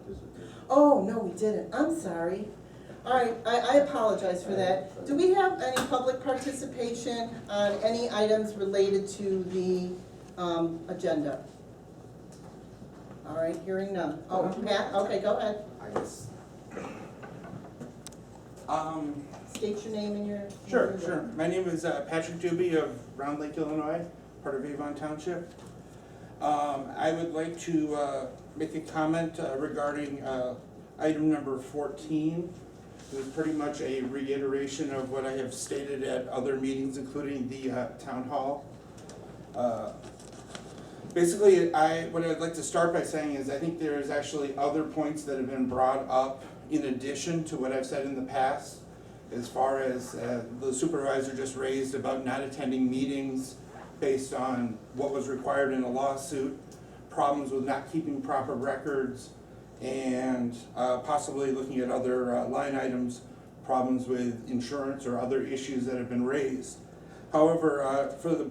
participation. Oh, no, we didn't. I'm sorry. All right, I apologize for that. Do we have any public participation on any items related to the agenda? All right, hearing none. Oh, Matt, okay, go ahead. I guess. State your name and your. Sure. My name is Patrick Doobie of Round Lake, Illinois, part of Avon Township. I would like to make a comment regarding item number 14. It was pretty much a reiteration of what I have stated at other meetings, including the town hall. Basically, what I'd like to start by saying is I think there is actually other points that have been brought up in addition to what I've said in the past, as far as the supervisor just raised about not attending meetings based on what was required in a lawsuit, problems with not keeping proper records, and possibly looking at other line items, problems with insurance or other issues that have been raised. However, for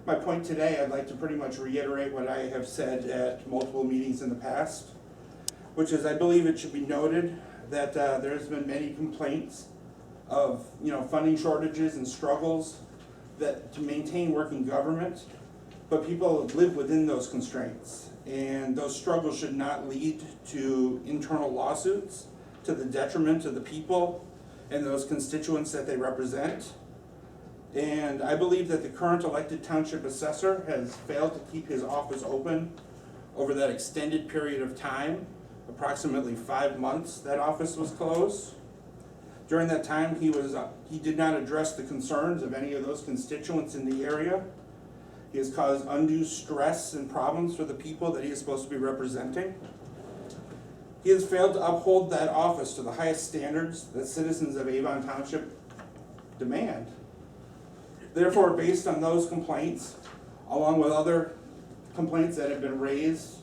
my point today, I'd like to pretty much reiterate what I have said at multiple meetings in the past, which is I believe it should be noted that there's been many complaints of funding shortages and struggles that to maintain working government, but people live within those constraints, and those struggles should not lead to internal lawsuits to the detriment of the people and those constituents that they represent. And I believe that the current elected township assessor has failed to keep his office open over that extended period of time, approximately 5 months that office was closed. During that time, he did not address the concerns of any of those constituents in the area. He has caused undue stress and problems for the people that he is supposed to be representing. He has failed to uphold that office to the highest standards that citizens of Avon Township demand. Therefore, based on those complaints, along with other complaints that have been raised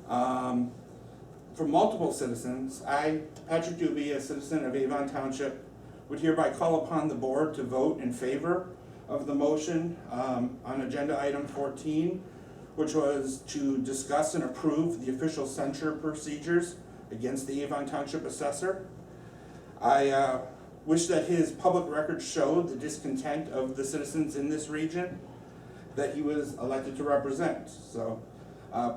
from multiple citizens, I, Patrick Doobie, a citizen of Avon Township, would hereby call upon the board to vote in favor of the motion on agenda item 14, which was to discuss and approve the official censure procedures against the Avon Township assessor. I wish that his public record showed the discontent of the citizens in this region that he was elected to represent. So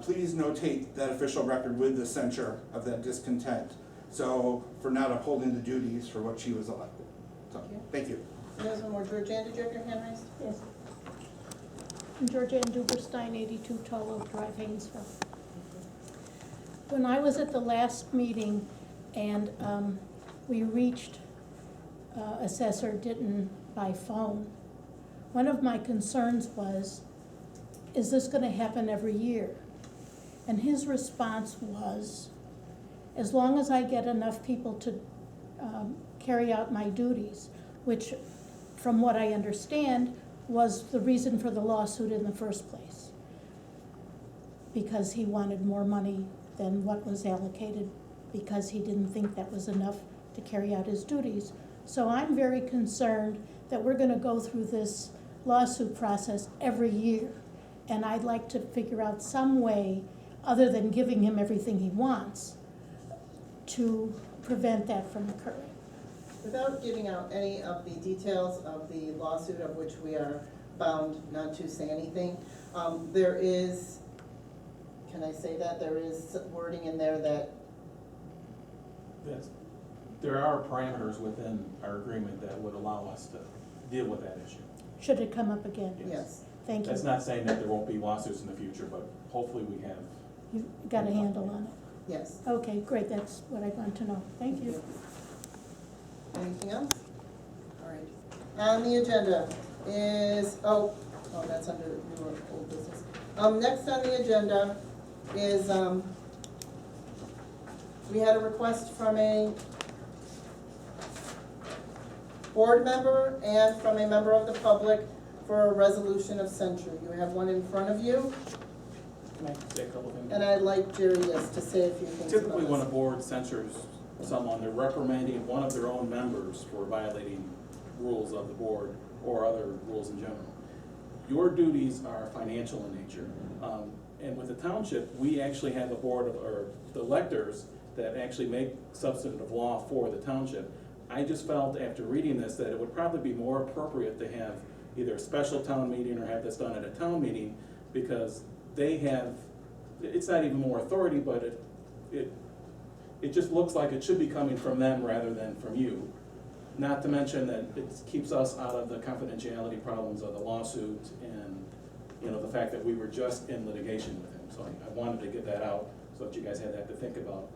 please notate that official record with the censure of that discontent. So for not upholding the duties for what she was elected. So thank you. There's one more. Georgianne, did you have your hand raised? Yes. I'm Georgianne Duberstein, 82 Tall Oak Drive, Haynesville. When I was at the last meeting and we reached Assessor Ditton by phone, one of my concerns was, is this going to happen every year? And his response was, as long as I get enough people to carry out my duties, which from what I understand was the reason for the lawsuit in the first place, because he wanted more money than what was allocated, because he didn't think that was enough to carry out his duties. So I'm very concerned that we're going to go through this lawsuit process every year, and I'd like to figure out some way, other than giving him everything he wants, to prevent that from occurring. Without giving out any of the details of the lawsuit, of which we are bound not to say anything, there is, can I say that? There is wording in there that. Yes. There are parameters within our agreement that would allow us to deal with that issue. Should it come up again? Yes. Thank you. That's not saying that there won't be lawsuits in the future, but hopefully we have. You've got a handle on it. Yes. Okay, great, that's what I want to know. Thank you. Anything else? All right. On the agenda is, that's under new or old business. Next on the agenda is, we had a request from a board member and from a member of the public for a resolution of censure. You have one in front of you, Can I say a couple things? and I'd like Jerry to say a few things about Typically, when a this. board censures someone, they're reprimanding one of their own members for violating rules of the board or other rules in general. Your duties are financial in nature, And with the township, we actually have a board of, or the electors that actually make substantive law for the township. I just felt after reading this that it would probably be more appropriate to have either a special town meeting or have this done at a town meeting, because they have, it's not even more authority, but it just looks like it should be coming from them rather than from you. Not to mention that it keeps us out of the confidentiality problems of the lawsuit and, you know, the fact that we were just in litigation with him. So I wanted to get that out so that you guys had that to think about.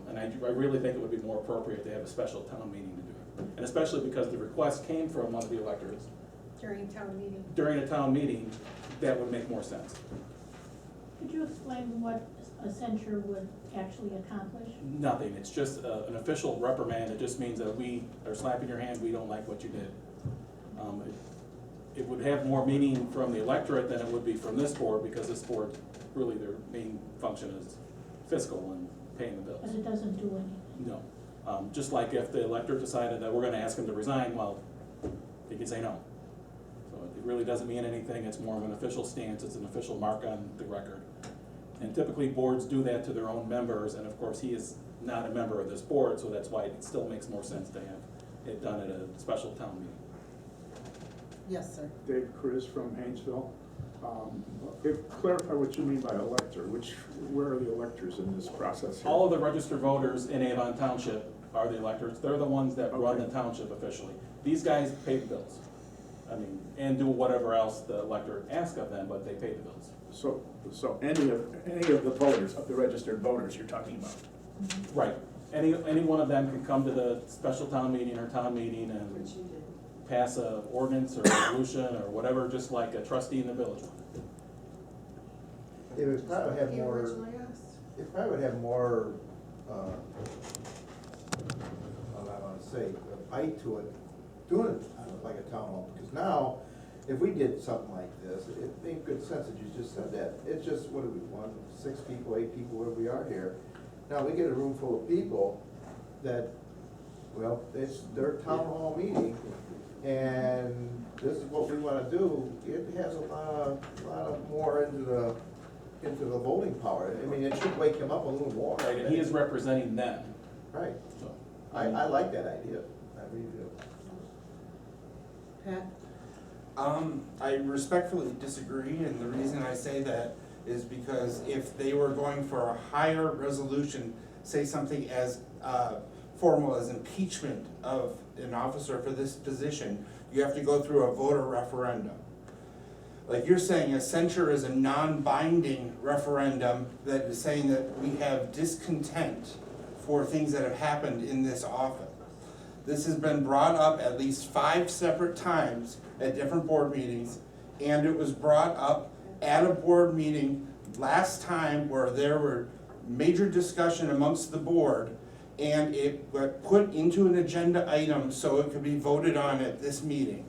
And I really think it would be more appropriate to have a special town meeting to do it. And especially because the request came from one of the electors. During town meeting. During a town meeting, that would make more sense. Could you explain what a censure would actually accomplish? Nothing, it's just an official reprimand. It just means that we are slapping your hand, we don't like what you did. It would have more meaning from the electorate than it would be from this board, because this board, really their main function is fiscal and paying the bills. But it doesn't do anything. No, just like if the electorate decided that we're gonna ask him to resign, well, he can say no. So it really doesn't mean anything, it's more of an official stance, it's an official mark on the record. And typically boards do that to their own members, and of course he is not a member of this board, so that's why it still makes more sense to have it done at a special town meeting. Yes, sir. Dave Chris from Haynesville. Clarify what you mean by elector, where are the electors in this process here? All of the registered voters in Avon Township are the electors, they're the ones that run the township officially. These guys pay the bills, I mean, and do whatever else the electorate asks of them, but they pay the bills. So any of the voters, of the registered voters you're talking about? Right, any one of them can come to the special town meeting or town meeting and Which you did. pass a ordinance or resolution or whatever, just like a trustee in the village. It would probably have You more, originally asked. it probably would have more, well, I wanna say, a bite to it, doing it like a town hall, because now, if we did something like this, it made good sense that you just said that. It's just, what do we want, 6 people, 8 people, where we are here. Now, we get a room full of people that, well, it's their town hall meeting, and this is what we wanna do. It has a lot of more into the voting power. I mean, it should wake him up a little more. Right, and he is representing them, Right. so. I like that idea. I really do. Pat? I respectfully disagree, and the reason I say that is because if they were going for a higher resolution, say something as formal as impeachment of an officer for this position, you have to go through a voter referendum. Like you're saying, a censure is a non-binding referendum that is saying that we have discontent for things that have happened in this office. This has been brought up at least 5 separate times at different board meetings, and it was brought up at a board meeting last time where there were major discussion amongst the board, and it got put into an agenda item so it could be voted on at this meeting.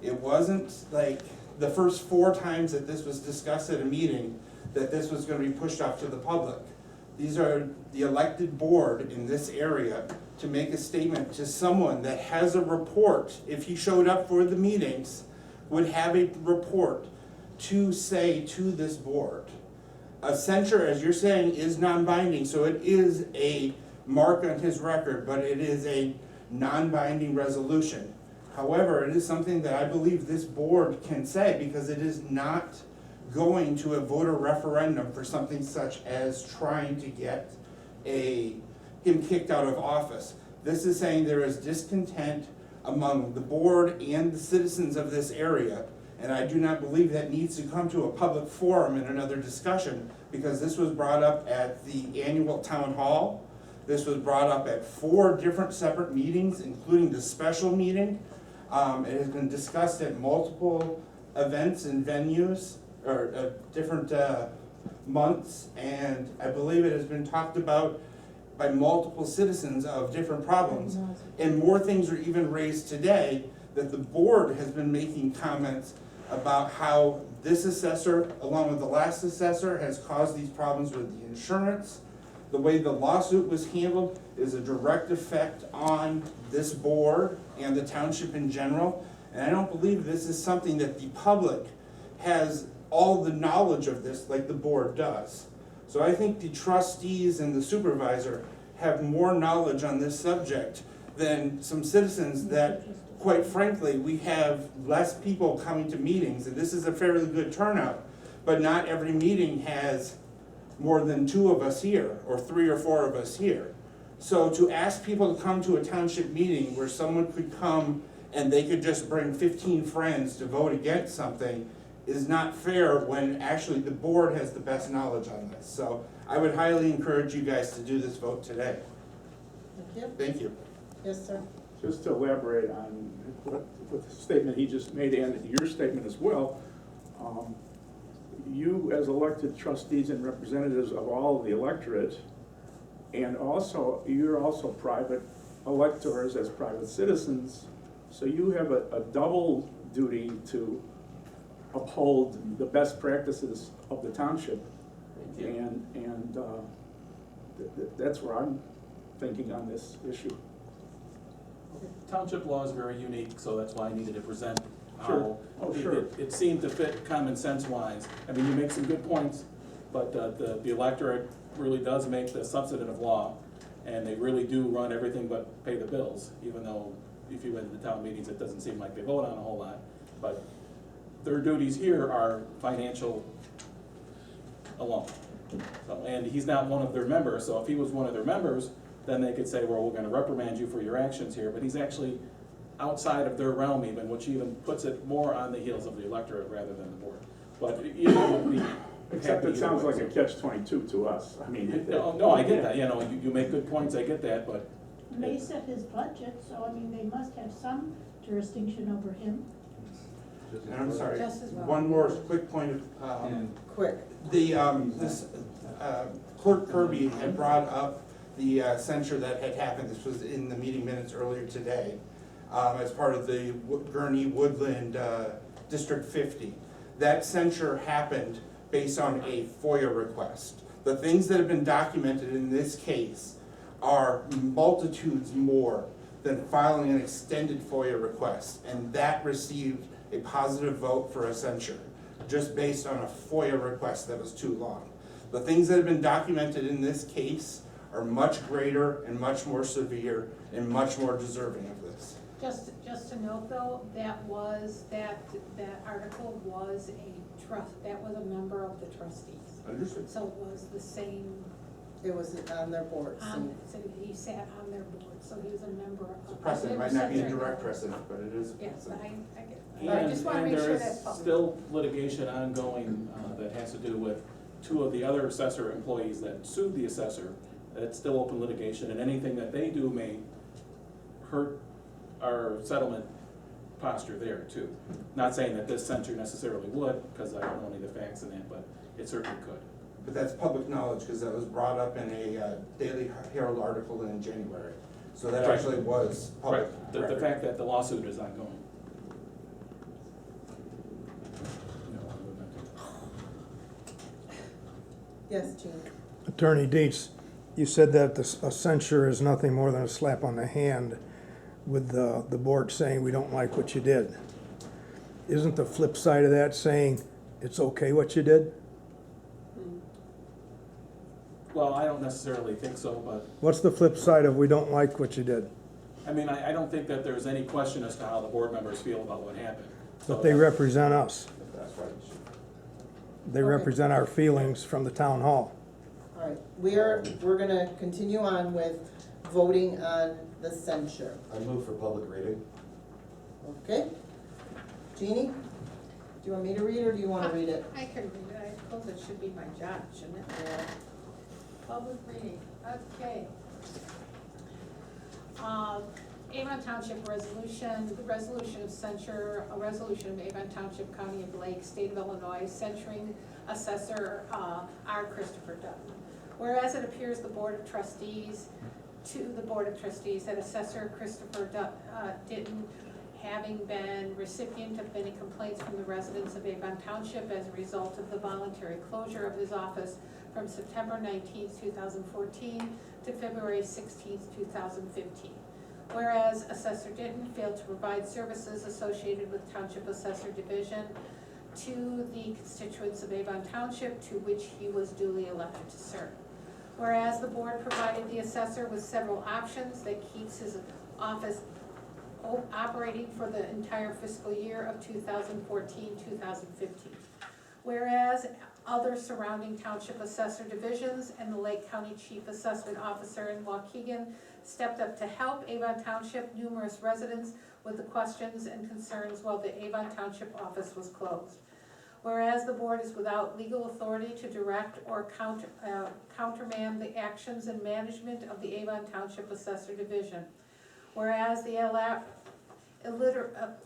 It wasn't like the first 4 times that this was discussed at a meeting that this was gonna be pushed off to the public. These are the elected board in this area to make a statement to someone that has a report, if he showed up for the meetings, would have a report to say to this board. A censure, as you're saying, is non-binding, so it is a mark on his record, but it is a non-binding resolution. However, it is something that I believe this board can say, because it is not going to a voter referendum for something such as trying to get him kicked out of office. This is saying there is discontent among the board and the citizens of this area, and I do not believe that needs to come to a public forum in another discussion, because this was brought up at the annual town hall. This was brought up at 4 different separate meetings, including the special meeting. It has been discussed at multiple events and venues, or different months, and I believe it has been talked about by multiple citizens of different problems. And more things are even raised today, that the board has been making comments about how this assessor, along with the last assessor, has caused these problems with the insurance. The way the lawsuit was handled is a direct effect on this board and the township in general. And I don't believe this is something that the public has all the knowledge of this like the board does. So I think the trustees and the supervisor have more knowledge on this subject than some citizens that, quite frankly, we have less people coming to meetings, and this is a fairly good turnout, but not every meeting has more than 2 of us here, or 3 or 4 of us here. So to ask people to come to a township meeting where someone could come and they could just bring 15 friends to vote against something is not fair when actually the board has the best knowledge on this. So I would highly encourage you guys to do this vote today. Thank you. Thank you. Yes, sir. Just to elaborate on what the statement he just made and your statement as well, you as elected trustees and representatives of all of the electorate, and also, you're also private electors as private citizens, so you have a double duty to uphold the best practices of the township. And that's where I'm thinking on this issue. Township law is very unique, so that's why I needed to present Sure. how Oh, sure. it seemed to fit common sense wise. I mean, you make some good points, but the electorate really does make the substantive law, and they really do run everything but pay the bills, even though if you went to the town meetings, it doesn't seem like they vote on a whole lot. But their duties here are financial alone. So, and he's not one of their members, so if he was one of their members, then they could say, well, we're gonna reprimand you for your actions here, but he's actually outside of their realm even, which even puts it more on the heels of the electorate rather than the board. But even the. Except it sounds like a catch-22 to us, I mean. No, I get that, you know, you make good points, I get that, but. They set his budget, so I mean, they must have some jurisdiction over him. And I'm sorry, Just as well. one more quick point of, Quick. Clerk Kirby had brought up the censure that had happened, this was in the meeting minutes earlier today, as part of the Gurney Woodland District 50. That censure happened based on a FOIA request. The things that have been documented in this case are multitudes more than filing an extended FOIA request, and that received a positive vote for a censure, just based on a FOIA request that was too long. The things that have been documented in this case are much greater and much more severe and much more deserving of this. Just to note though, that article was a trust, that was a member of the trustees. Understood. So it was the same, It was on their board, so. so he sat on their board, so he was a member of. It's a precedent, might not be a direct precedent, but it is a Yes, precedent. I get it. I just wanna make sure that's And there is public. still litigation ongoing that has to do with 2 of the other assessor employees that sued the assessor. It's still open litigation, and anything that they do may hurt our settlement posture there too. Not saying that this censure necessarily would, because I don't know any of the facts in that, but it certainly could. But that's public knowledge, because that was brought up in a Daily Herald article in January. So that Right. actually was public. Right, the record. fact that the lawsuit is ongoing. Yes, Jean. Attorney Dietz, you said that a censure is nothing more than a slap on the hand with the board saying we don't like what you did. Isn't the flip side of that saying it's okay what you did? Well, I don't necessarily think so, but, What's the flip side of we don't like what you did? I mean, I don't think that there's any question as to how the board members feel about what happened. So But they represent us. That's right. They Okay. represent our feelings from the town hall. All right, we're gonna continue on with voting on the censure, I move for public reading. okay? Jeannie, do you want me to read it or do you wanna read it? I can read it, I suppose it should be my job, shouldn't it? Yeah. Public reading, okay. Avon Township resolution, the resolution of censure, a resolution of Avon Township, County of Lake, State of Illinois, censuring Assessor R. Christopher Ditton. Whereas it appears the Board of Trustees, that Assessor Christopher Ditton, having been recipient of many complaints from the residents of Avon Township as a result of the voluntary closure of his office from September 19th, 2014 to February 16th, 2015. Whereas Assessor Ditton failed to provide services associated with Township Assessor Division to the constituents of Avon Township to which he was duly elected to serve. Whereas the board provided the assessor with several options that keeps his office operating for the entire fiscal year of 2014-2015. Whereas other surrounding township assessor divisions and the Lake County Chief Assessment Officer in Waukegan stepped up to help Avon Township numerous residents with the questions and concerns while the Avon Township office was closed. Whereas the board is without legal authority to direct or countermand the actions and management of the Avon Township Assessor Division. Whereas the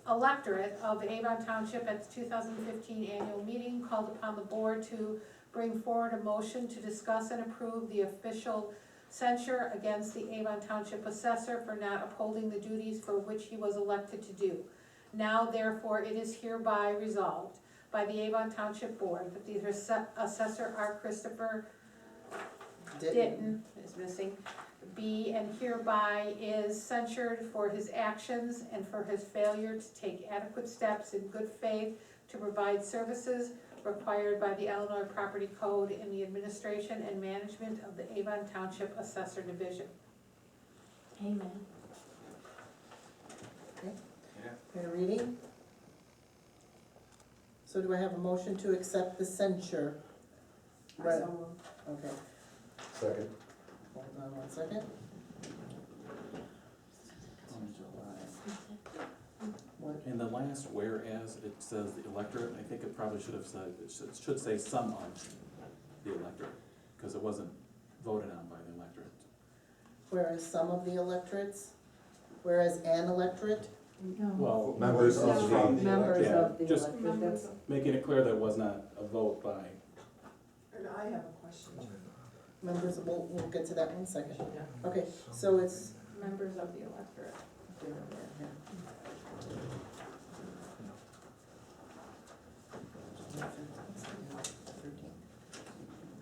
electorate of Avon Township at the 2015 annual meeting called upon the board to bring forward a motion to discuss and approve the official censure against the Avon Township Assessor for not upholding the duties for which he was elected to do. Now therefore it is hereby resolved by the Avon Township Board that the Assessor R. Christopher Ditton is missing, be and hereby is censured for his actions and for his failure to take adequate steps in good faith to provide services required by the Illinois Property Code in the administration and management of the Avon Township Assessor Division. Amen. Fair reading? So do I have a motion to accept the censure? Right. Okay, Second. hold on one second. What? In the last whereas, it says the electorate, I think it probably should have said, it should say some of the electorate, because it wasn't voted on by the electorate. Whereas some of the electorates, whereas an electorate, Well, Members of From the. the Members yeah, of the just- electorate, that's, making it clear that it was not a vote by, and I have a question. members, we'll get to that in a second. Yeah. Okay, so it's, Members of the electorate.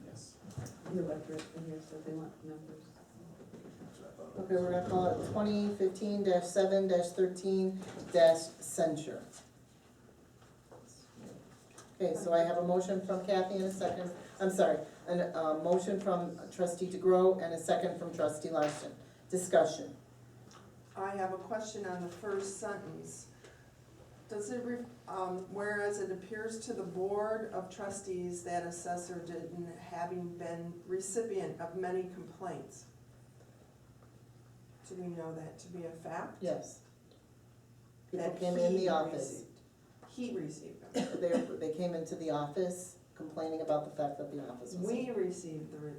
yes. The electorate in here says they want members. okay, we're gonna call it 2015-7-13-censure. Okay, so I have a motion from Kathy and a second, I'm sorry, a motion from trustee DeGrow and a second from trustee Larson. Discussion. I have a question on the first sentence. Does it, whereas it appears to the Board of Trustees that Assessor Ditton, having been recipient of many complaints. Do we know that to be a fact? Yes. People That came in he the office. received. He received them. They came into the office complaining about the fact that the office was. We received the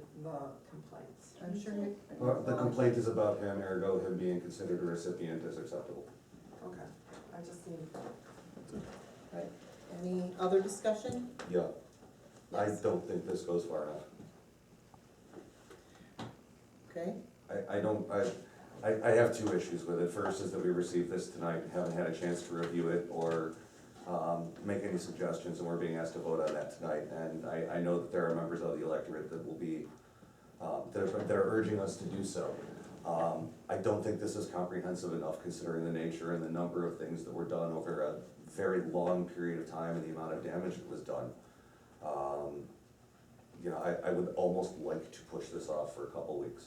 complaints. I'm sure you. Well, the complaint is about him, ergo him being considered a recipient is acceptable. Okay, I just need. Right, any other discussion? Yeah, I Yes. don't think this goes far enough. Okay, I have two issues with it. First is that we received this tonight, haven't had a chance to review it or make any suggestions, and we're being asked to vote on that tonight. And I know that there are members of the electorate that will be, that are urging us to do so. I don't think this is comprehensive enough considering the nature and the number of things that were done over a very long period of time and the amount of damage that was done. You know, I would almost like to push this off for a couple weeks.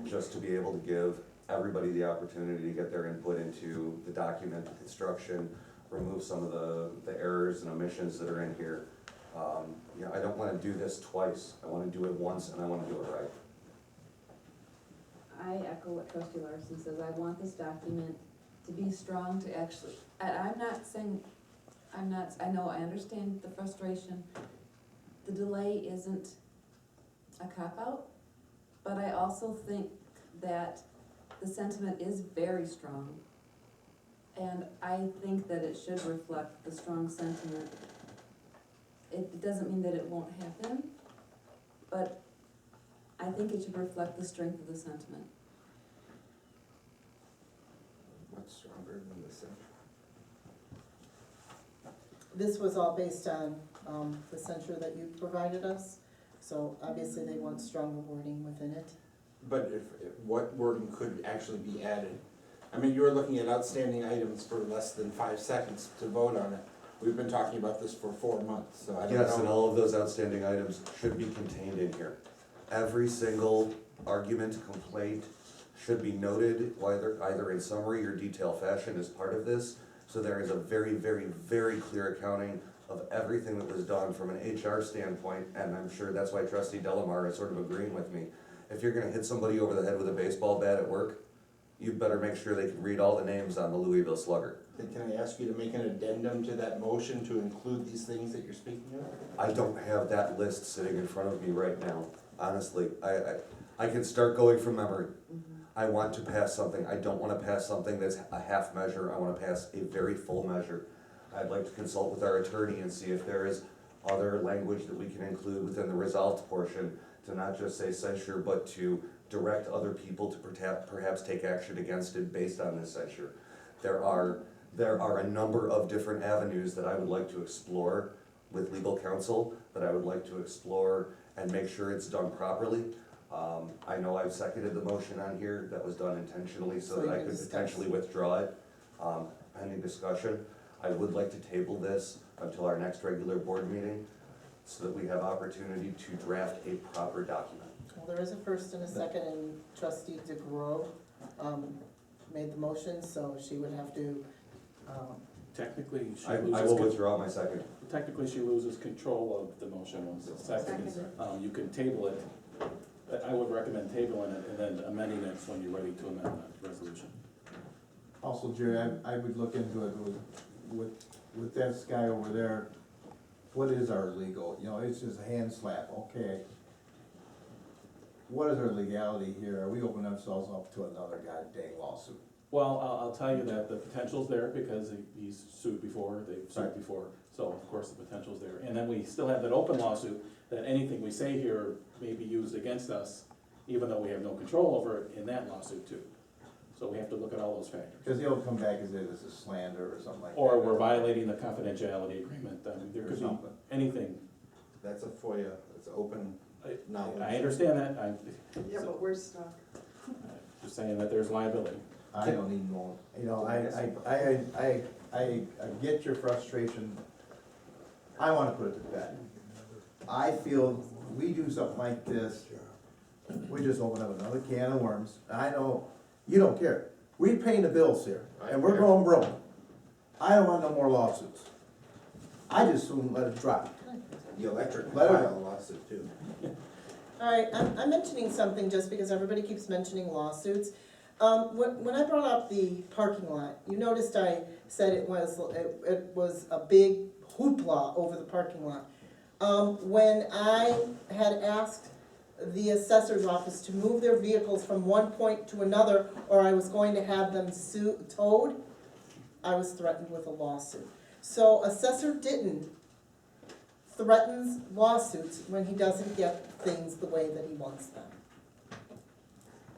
Just to be able to give everybody the opportunity to get their input into the document, the construction, remove some of the errors and omissions that are in here. You know, I don't wanna do this twice. I wanna do it once and I wanna do it right. I echo what trustee Larson says, I want this document to be strong to actually, and I'm not saying, I know, I understand the frustration. The delay isn't a cop-out, but I also think that the sentiment is very strong. And I think that it should reflect the strong sentiment. It doesn't mean that it won't happen, but I think it should reflect the strength of the sentiment. Much stronger than the censure. this was all based on, the censure that you provided us, so obviously they want stronger wording within it. But what wording could actually be added? I mean, you were looking at outstanding items for less than 5 seconds to vote on it. we've been talking about this for 4 months, so I don't know. Yes, and all of those outstanding items should be contained in here. Every single argument, complaint should be noted, either in summary or detail fashion as part of this. So there is a very, very, very clear accounting of everything that was done from an HR standpoint, and I'm sure that's why Trustee Delamar is sort of agreeing with me. If you're gonna hit somebody over the head with a baseball bat at work, you better make sure they can read all the names on the Louisville Slugger. Then can I ask you to make an addendum to that motion to include these things that you're speaking of? I don't have that list sitting in front of me right now, honestly. I can start going from memory. I want to pass something. I don't wanna pass something that's a half measure. I wanna pass a very full measure. I'd like to consult with our attorney and see if there is other language that we can include within the resolved portion to not just say censure, but to direct other people to perhaps take action against it based on this censure. There are a number of different avenues that I would like to explore with legal counsel, that I would like to explore and make sure it's done properly. I know I've seconded the motion on here, that was done intentionally so So that you I can could discuss. potentially withdraw it, pending discussion. I would like to table this until our next regular board meeting, so that we have opportunity to draft a proper document. Well, there is a first and a second, and Trustee DeGrove made the motion, so she would have to, Technically, she I will loses, withdraw my second. technically, she loses control of the motion once it's seconded. You can table it, I would recommend tabling it and then amending it when you're ready to amend the resolution. Also, Jerry, I would look into it with this guy over there. What is our legal, you know, it's just a hand slap, okay. What is our legality here? Are we opening ourselves up to another goddamn lawsuit? Well, I'll tell you that the potential's there because he's sued before, they've sued Right. before, so of course the potential's there. And then we still have that open lawsuit, that anything we say here may be used against us, even though we have no control over it in that lawsuit too. So we have to look at all those factors. Because he'll come back and say this is slander or something like that. Or we're violating the confidentiality agreement, I mean, there Or could be something. anything. That's a FOIA, it's open knowledge. I understand that, Yeah, but we're stuck. just saying that there's liability. I don't need more, you know, I get your frustration. I wanna put it to bed. I feel we do something like this, we just open up another can of worms. I know, you don't care. We paying the bills here, and we're going broke. I don't want no more lawsuits. I just soon let it drop. The electric Let her- file lawsuit too. all right, I'm mentioning something just because everybody keeps mentioning lawsuits. When I brought up the parking lot, you noticed I said it was a big hoopla over the parking lot. When I had asked the assessor's office to move their vehicles from one point to another, or I was going to have them towed, I was threatened with a lawsuit. So Assessor Ditton threatens lawsuits when he doesn't get things the way that he wants them.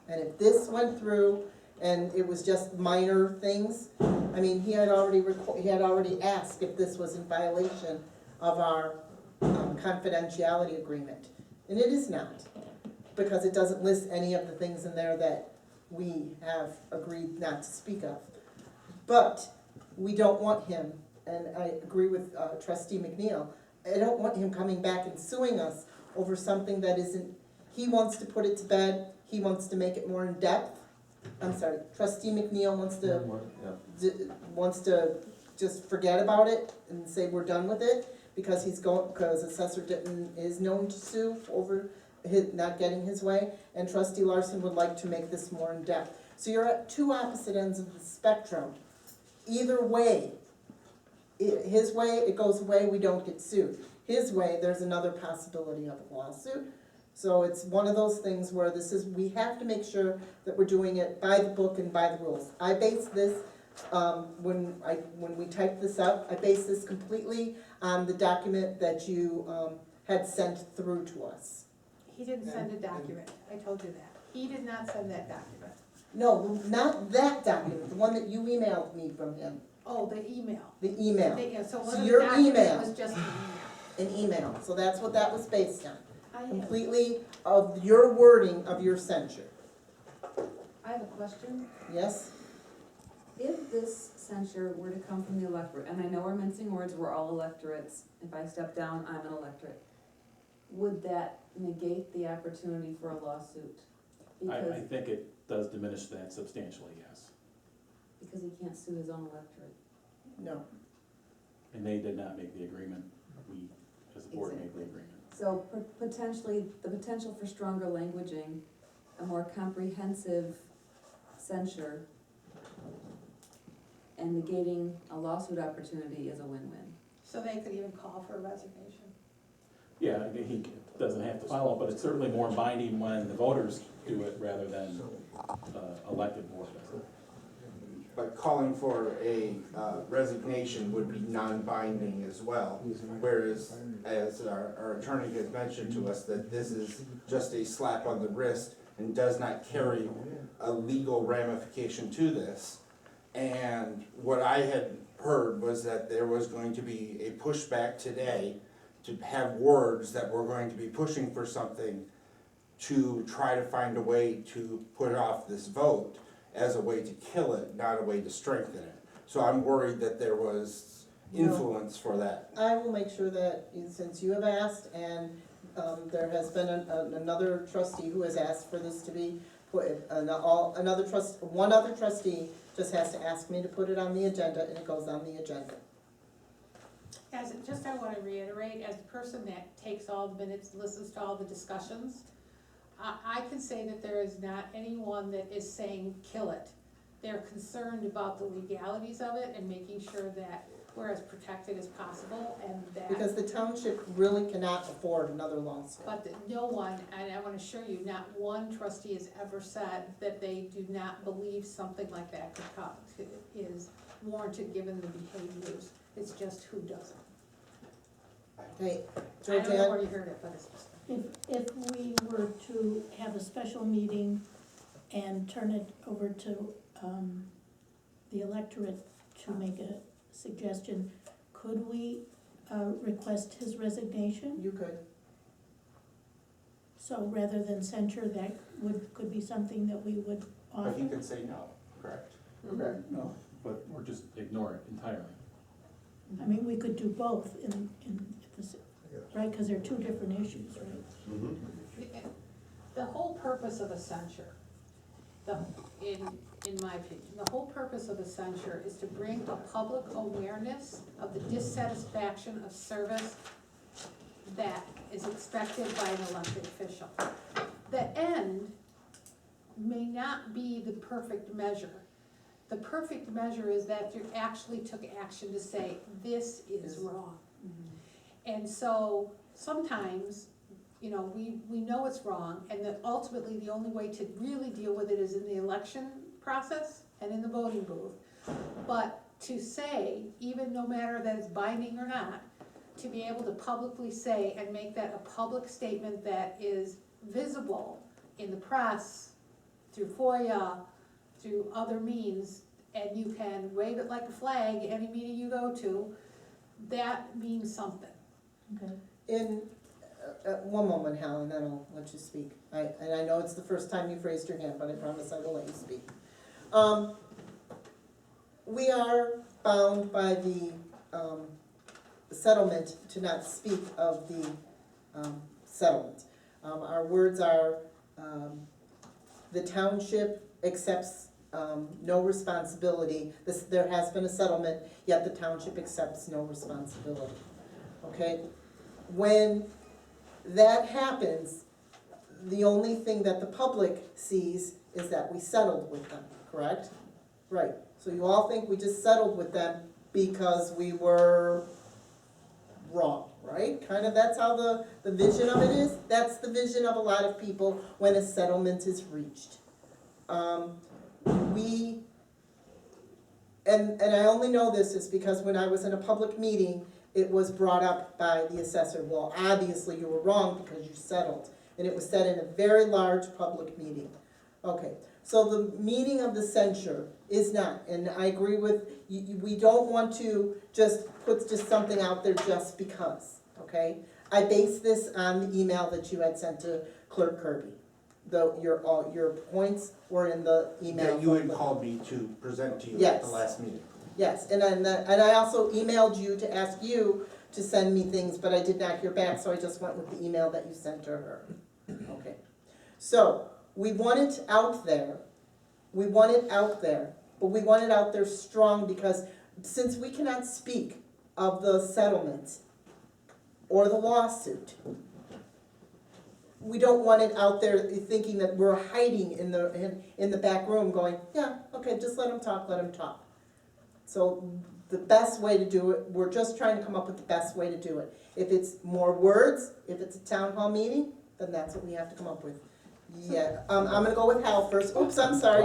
And if this went through and it was just minor things, I mean, he had already asked if this was in violation of our confidentiality agreement. And it is not, because it doesn't list any of the things in there that we have agreed not to speak of. But we don't want him, and I agree with Trustee McNeil, I don't want him coming back and suing us over something that isn't, he wants to put it to bed, he wants to make it more in depth. I'm sorry, Trustee McNeil wants to just forget about it and say we're done with it, because because Assessor Ditton is known to sue over not getting his way, and Trustee Larson would like to make this more in depth. So you're at two opposite ends of the spectrum. Either way, his way, it goes away, we don't get sued. His way, there's another possibility of a lawsuit. So it's one of those things where we have to make sure that we're doing it by the book and by the rules. I base this, when we typed this up, I base this completely on the document that you had sent through to us. He didn't send a document, I told you that. He did not send that document. No, not that document, the one that you emailed me from him, Oh, the email. the email, So one So of the your documents email. was just an email. an email. So that's what that was based on, I have, completely of your wording of your censure. I have a question. Yes? If this censure were to come from the electorate, and I know we're mincing words, we're all electorates, if I step down, I'm an electorate, would that negate the opportunity for a lawsuit? I Because, think it does diminish that substantially, yes. because he can't sue his own electorate. No. And they did not make the agreement, we, as a board, made the Exactly. agreement. So potentially, the potential for stronger languaging, a more comprehensive censure, and negating a lawsuit opportunity is a win-win. So they could even call for a resignation. Yeah, I mean, he doesn't have to follow, but it's certainly more binding when the voters do it rather than elected board does it. But calling for a resignation would be non-binding as well. Whereas, as our attorney has mentioned to us, that this is just a slap on the wrist and does not carry a legal ramification to this. And what I had heard was that there was going to be a pushback today to have words that we're going to be pushing for something to try to find a way to put off this vote as a way to kill it, not a way to strengthen it. So I'm worried that there was influence for that. I will make sure that, since you have asked, and there has been another trustee who has asked for this to be put, one other trustee just has to ask me to put it on the agenda, and it goes on the agenda. I wanna reiterate, as the person that takes all the minutes, listens to all the discussions, I can say that there is not anyone that is saying kill it. They're concerned about the legalities of it and making sure that we're as protected as possible and that. Because the township really cannot afford another lawsuit. But no one, and I wanna assure you, not one trustee has ever said that they do not believe something like that could come, is warranted given the behaviors. It's just who doesn't. Okay, I don't know Georgianne? where you heard it, but it's just. If we were to have a special meeting and turn it over to the electorate to make a suggestion, could we request his resignation? You could. So rather than censure, that could be something that we would offer? But he could say no, correct? Correct. No, but, or just ignore it entirely. I mean, we could do both in this, right, because they're two different issues, right? The whole purpose of a censure, in my opinion, the whole purpose of a censure is to bring a public awareness of the dissatisfaction of service that is expected by an elected official. The end may not be the perfect measure. The perfect measure is that you actually took action to say, this is wrong. And so sometimes, you know, we know it's wrong, and that ultimately the only way to really deal with it is in the election process and in the voting booth. But to say, even no matter that it's binding or not, to be able to publicly say and make that a public statement that is visible in the press, through FOIA, through other means, and you can wave it like a flag any meeting you go to, that means something. Okay. One moment, Hal, and then I'll let you speak. And I know it's the first time you've raised your hand, but I promise I will let you speak. We are bound by the settlement to not speak of the settlement. Our words are, the township accepts no responsibility. There has been a settlement, yet the township accepts no responsibility. Okay? When that happens, the only thing that the public sees is that we settled with them, correct? Right, so you all think we just settled with them because we were wrong, right? Kind of that's how the vision of it is. That's the vision of a lot of people when a settlement is reached. And I only know this is because when I was in a public meeting, it was brought up by the assessor. Well, obviously you were wrong because you settled. And it was said in a very large public meeting. Okay, so the meaning of the censure is not, and I agree with, we don't want to just put just something out there just because, okay? I base this on the email that you had sent to Clerk Kirby. Your points were in the email. That you had called me to present to you at Yes. the last meeting. Yes, and I also emailed you to ask you to send me things, but I did not hear back, so I just went with the email that you sent to her. Okay, so, we want it out there, but we want it out there strong, because since we cannot speak of the settlement or the lawsuit, we don't want it out there thinking that we're hiding in the back room going, yeah, okay, just let them talk. So the best way to do it, we're just trying to come up with the best way to do it. If it's more words, if it's a town hall meeting, then that's what we have to come up with. Yeah, I'm gonna go with Hal first. Oops, I'm sorry.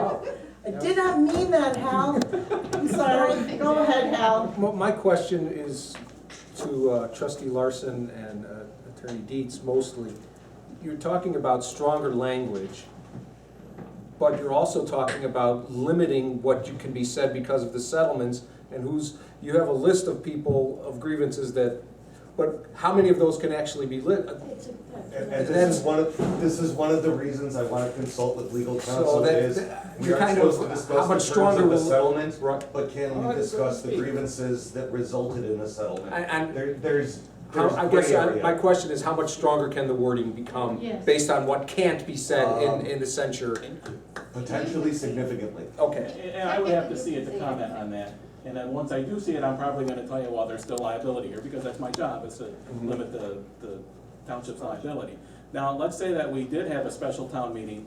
I did not mean that, Hal. I'm sorry. Go ahead, Hal. My question is to Trustee Larson and Attorney Dietz mostly. You're talking about stronger language, but you're also talking about limiting what can be said because of the settlements and you have a list of people, of grievances but how many of those can actually be lit? And this is one of the reasons I want to consult with legal counsel is, we you're are kind supposed to of, discuss how the much terms stronger of the will? settlement, Right. but can we discuss the grievances that resulted in the settlement? And There's I gray guess area. my question is, how much stronger can the wording become Yes. based on what can't be said in the censure? Potentially significantly. Okay. And I would have to see it to comment on that. And then once I do see it, I'm probably gonna tell you, well, there's still liability here, because that's my job, is to limit the township's liability. Now, let's say that we did have a special town meeting,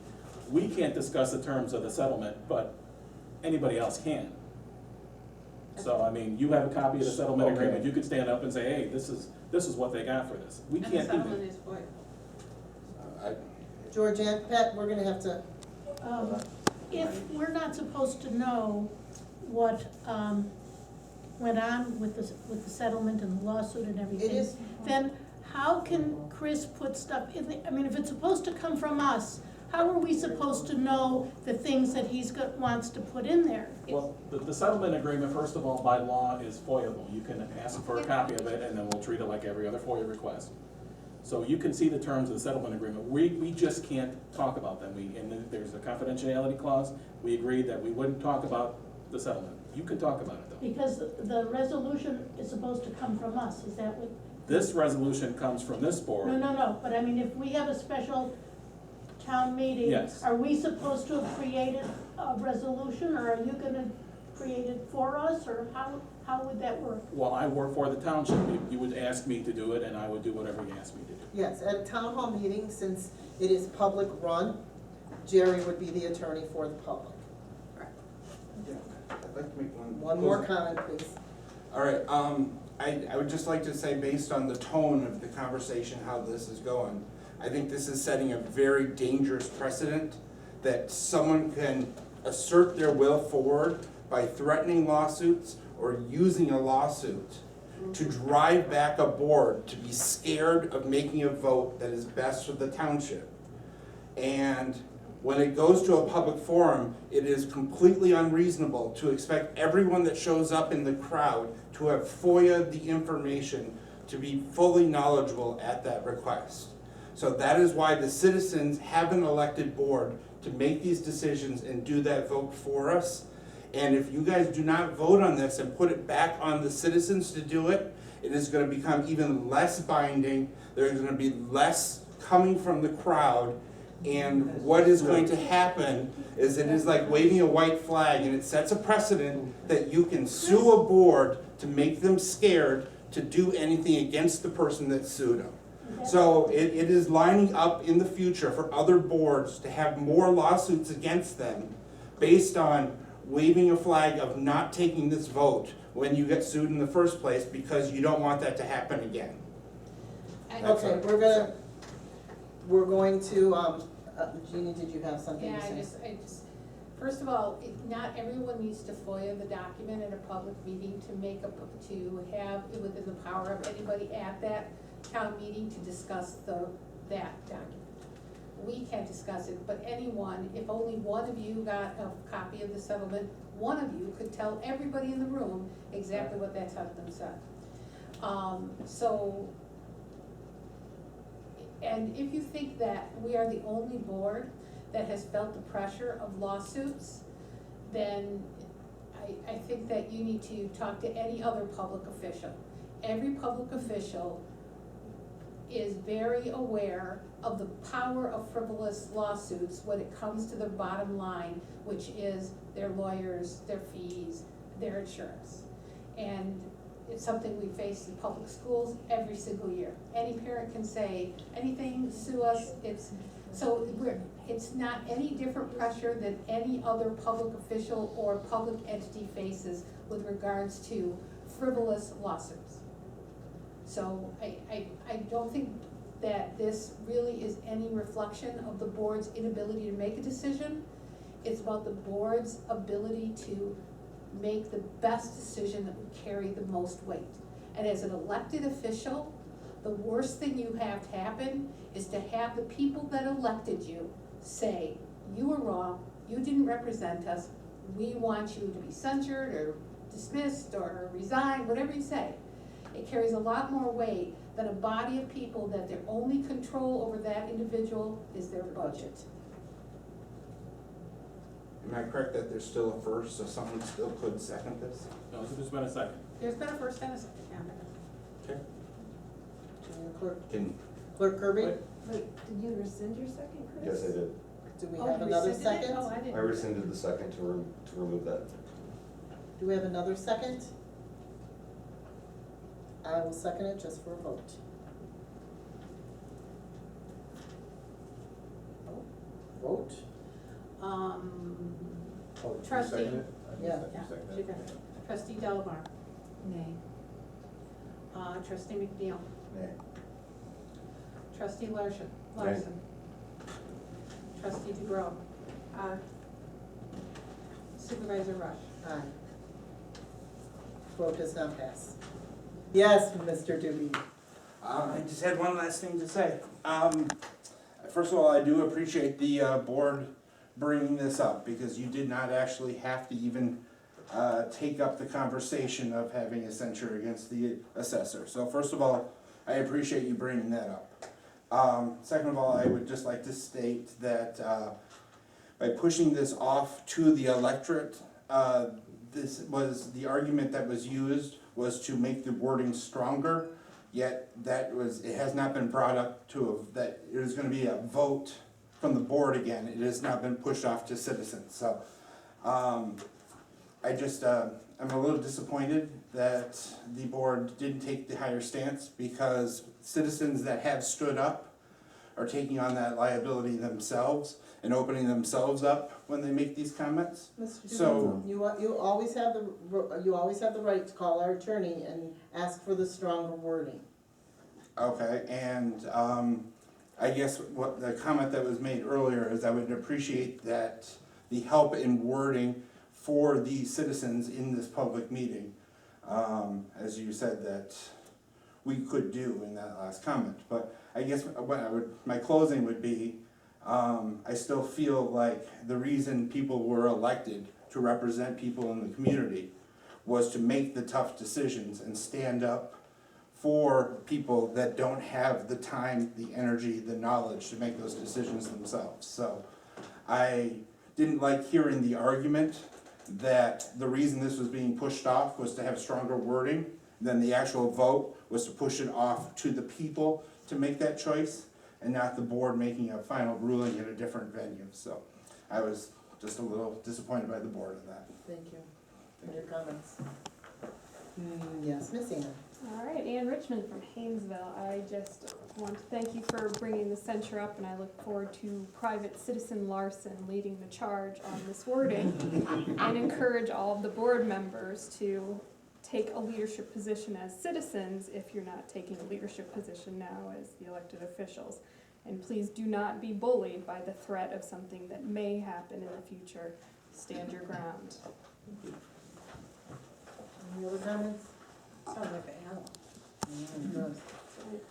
we can't discuss the terms of the settlement, but anybody else can. So, I mean, you have a copy of the settlement Okay. agreement, you could stand up and say, hey, this is what they got for this. We And the can't do settlement that. is void. Georgianne, Pat, we're gonna have to, If we're not supposed to know what went on with the settlement and the lawsuit and everything, It is- then how can Chris put stuff in the, I mean, if it's supposed to come from us, how are we supposed to know the things that wants to put in there? Well, the settlement agreement, first of all, by law is FOIAble. You can ask for a copy of it, and then we'll treat it like every other FOIA request. So you can see the terms of the settlement agreement. We just can't talk about them. And then there's a confidentiality clause. We agreed that we wouldn't talk about the settlement. You can talk about it, though. Because the resolution is supposed to come from us, is that what? This resolution comes from this No, board. no, but I mean, if we have a special town meeting, Yes. are we supposed to have created a resolution, or are you gonna create it for us, or how would that work? Well, I work for the township. You would ask me to do it, and I would do whatever you ask me to do. yes, at a town hall meeting, since it is public run, Jerry would be the attorney for the public. Yeah, I'd like to make one. One more comment, please. All right, I would just like to say, based on the tone of the conversation, how this is going, I think this is setting a very dangerous precedent that someone can assert their will forward by threatening lawsuits or using a lawsuit to drive back a board to be scared of making a vote that is best for the township. And when it goes to a public forum, it is completely unreasonable to expect everyone that shows up in the crowd to have FOIA'd the information to be fully knowledgeable at that request. So that is why the citizens have an elected board to make these decisions and do that vote for us. And if you guys do not vote on this and put it back on the citizens to do it, it is gonna become even less binding. There's gonna be less coming from the crowd. And what is going to happen is it is like waving a white flag, and it sets a precedent that you can sue a board to make them scared to do anything against the person that sued them. So it is lining up in the future for other boards to have more lawsuits against them based on waving a flag of not taking this vote when you get sued in the first place, because you don't want that to happen again. Okay, we're going to, Jeannie, did you have something Yeah, to say? I just, first of all, not everyone needs to FOIA the document in a public meeting to to have it within the power of anybody at that town meeting to discuss that document. We can't discuss it, but anyone, if only one of you got a copy of the settlement, one of you could tell everybody in the room exactly what that settlement said. And if you think that we are the only board that has felt the pressure of lawsuits, then I think that you need to talk to any other public official. Every public official is very aware of the power of frivolous lawsuits when it comes to their bottom line, which is their lawyers, their fees, their insurance. And it's something we face in public schools every single year. Any parent can say, anything, sue us, it's not any different pressure than any other public official or public entity faces with regards to frivolous lawsuits. So I don't think that this really is any reflection of the board's inability to make a decision. It's about the board's ability to make the best decision that would carry the most weight. And as an elected official, the worst thing you have to happen is to have the people that elected you say, you were wrong, you didn't represent us, we want you to be censured or dismissed or resigned, whatever you say. It carries a lot more weight than a body of people that their only control over that individual is their budget. Am I correct that there's still a first, so someone still could second this? No, there's been a second. There's been a first and a second. Okay. Clerk Kirby? Wait, did you rescind your second, Chris? Yes, I did. Do we Oh, have you another rescinded it? second? Oh, I didn't. I rescinded the second to remove that. Do we have another second? I will second it just for a vote. Vote? Oh, you Trustee. second it? I Yeah. thought you seconded you it. got it. Trustee Delamar, Nay. trustee McNeil, Nay. trustee Larson, trustee DeGrove. Supervisor Rush. Aye. Vote does not pass. Yes, Mr. Doobie. I just had one last thing to say. First of all, I do appreciate the board bringing this up, because you did not actually have to even take up the conversation of having a censure against the assessor. So first of all, I appreciate you bringing that up. Second of all, I would just like to state that by pushing this off to the electorate, this was, the argument that was used was to make the wording stronger, yet it has not been brought up that it was gonna be a vote from the board again. It has not been pushed off to citizens, so, I'm a little disappointed that the board didn't take the higher stance, because citizens that have stood up are taking on that liability themselves and opening themselves up when they make these comments. Mr. So- Doobie, you always have the right to call our attorney and ask for the stronger wording. Okay, and I guess what the comment that was made earlier is I would appreciate that the help in wording for the citizens in this public meeting, as you said that we could do in that last comment. But I guess my closing would be, I still feel like the reason people were elected to represent people in the community was to make the tough decisions and stand up for people that don't have the time, the energy, the knowledge to make those decisions themselves. So I didn't like hearing the argument that the reason this was being pushed off was to have stronger wording, then the actual vote was to push it off to the people to make that choice, and not the board making a final ruling in a different venue. So I was just a little disappointed by the board in that. Thank you for your comments. Yes, Miss Ann. All right, Ann Richmond from Haynesville. I just want to thank you for bringing the censure up, and I look forward to Private Citizen Larson leading the charge on this wording, and encourage all of the board members to take a leadership position as citizens if you're not taking a leadership position now as the elected officials. And please do not be bullied by the threat of something that may happen in the future. Stand your ground. Any other comments? Sounds like an animal. No.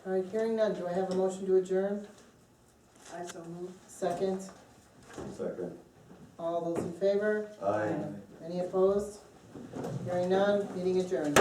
All right, hearing none, do I have a motion to adjourn? I so move. Second, Second. all those in favor? Aye. Any opposed? Hearing none, meeting adjourned.